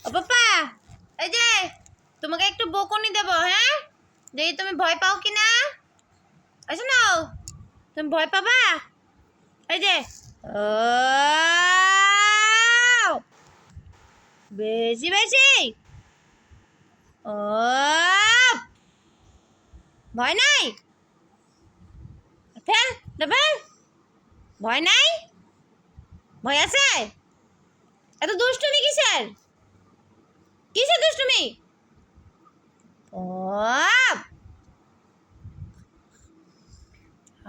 ও পাপা, এই যে তোমাকে একটু বকুনি দেবো, হ্যাঁ? দেখি তুমি ভয় পাও কি না। আচ্ছা নাও, তুমি ভয় পাবা। এই যে বেশি বেশি ও, ভয় নাই। ফেল ফেল, ভয় নাই, ভয় আছে। এত দুষ্টুমি কিসের, কিসের দুষ্টুমি? ও,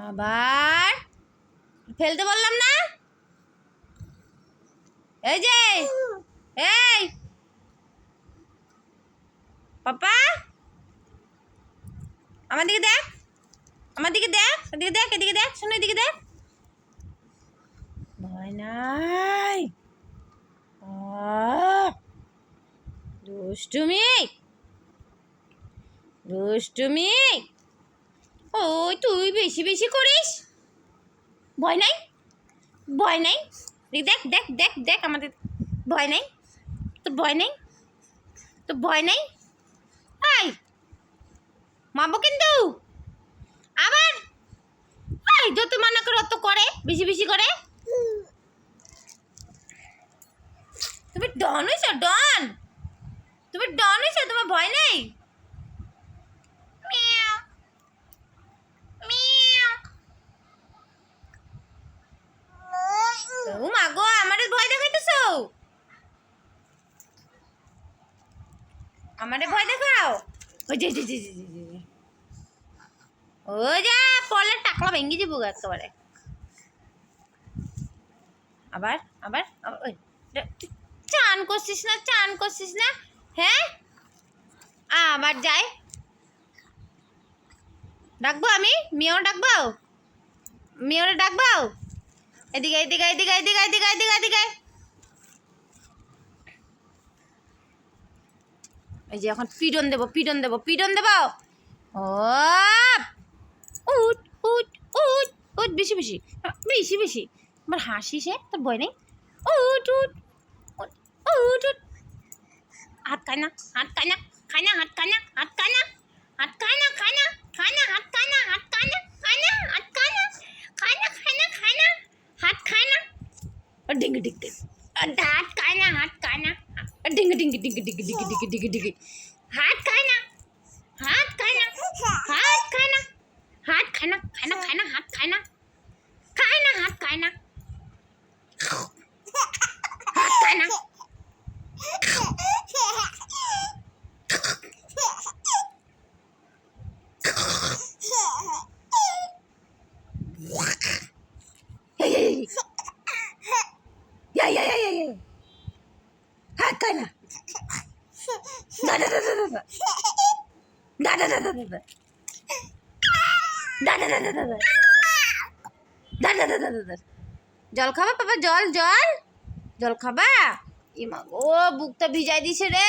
আবার ফেলতে বললাম না। এই যে এই পাপা, আমার দিকে দেখ, আমার দিকে দেখ, এদিকে দেখ, এদিকে দেখ, শোনো এদিকে দেখ। ভয় নাই। দুষ্টুমি দুষ্টুমি, ওই তুই বেশি বেশি করিস। ভয় নাই, ভয় নাই। দেখ দেখ দেখ দেখ আমাদের ভয় নাই, তোর ভয় নেই, তোর ভয় নেই। আই মারবো কিন্তু আবার। আই যত মানা করে অত করে, বেশি বেশি করে। তুমি ডন হয়েছ, ডন। তুমি ডন হয়েছ, তোমার ভয় নেই। Miao Miao. ও মা গো, আমারে ভয় দেখাইতেছো, আমারে ভয় দেখাও। ওই যে ওই যা পড়লে টাকলা ভেঙে যাবো একেবারে। আবার আবার ওই চান করছিস না, চান করছিস না, হ্যাঁ? আবার যাই, ডাকবো আমি, মেয়েও ডাকবো, মেয়েরে ডাকবো। এদিকে এদিকে এদিকে এদিকে এদিকে এদিকে এদিকে। এই যে এখন পিডন দেবো, পিডন দেবো, পিডন দেবো। ও উঠ উঠ উঠ উঠ, বেশি বেশি বেশি বেশি। আমার হাসিস, তোর ভয় নেই। উঠ উঠ উঠ উঠ উঠ। হাত খায় না, হাত খায় না, খায় না, হাত খায় না, হাত খায় না, হাত খায় না, খায় না, খায় না, হাত খায় না, হাত খায় না, খায় না, হাত খায় না, খায় না, খায় না, খায় না, হাত খায় না। ডিঙ্গি ডিঙ্গি, হাত খায় না, হাত খায় না, ডিঙ্গি ডিঙ্গি ডিঙ্গি ডিঙ্গি ডিঙ্গি ডিঙ্গি ডিঙ্গি ডিঙ্গি। হাত খায় না, হাত খায় না, হাত খায় না, হাত খায় না, খায় না, খায় না, হাত খায় না, খায় না, হাত খায় না, হাত খায় না। হাত খায় না, দাদা দাদা দাদা দাদা দাদা দাদা দাদা দাদা দাদা দাদা দাদা দাদা। জল খাবা পাপা, জল জল জল খাবা। ই মা গো, বুকটা ভিজাই দিছে রে।